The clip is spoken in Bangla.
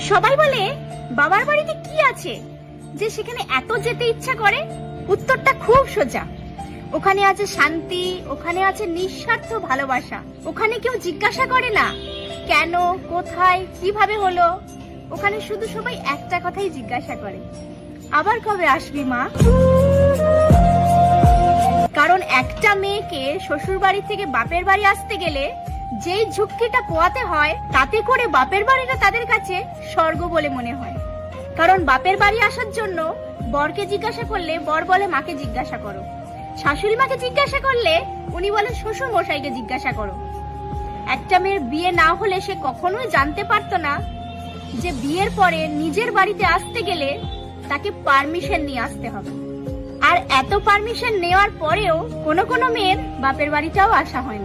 সবাই বলে বাবার বাড়িতে কি আছে যে সেখানে এত যেতে ইচ্ছা করে? উত্তরটা খুব সোজা। ওখানে আছে শান্তি, ওখানে আছে নিঃস্বার্থ ভালোবাসা। ওখানে কেউ জিজ্ঞাসা করে না কেন, কোথায়, কিভাবে হলো। ওখানে শুধু সবাই একটা কথাই জিজ্ঞাসা করে, আবার কবে আসবি মা? কারণ একটা মেয়েকে শ্বশুর বাড়ি থেকে বাপের বাড়ি আসতে গেলে যেই ঝুঁকিটা পোয়াতে হয়, তাতে করে বাপের বাড়িটা তাদের কাছে স্বর্গ বলে মনে হয়। কারণ বাপের বাড়ি আসার জন্য বরকে জিজ্ঞাসা করলে বর বলে মাকে জিজ্ঞাসা করো, শাশুড়ি মাকে জিজ্ঞাসা করলে উনি বলে শ্বশুর মশাইকে জিজ্ঞাসা করো। একটা মেয়ের বিয়ে না হলে সে কখনোই জানতে পারতো না যে বিয়ের পরে নিজের বাড়িতে আসতে গেলে তাকে পারমিশন নিয়ে আসতে হবে। আর এত পারমিশন নেওয়ার পরেও কোনো কোনো মেয়ের বাপের বাড়িটাও আসা হয় না।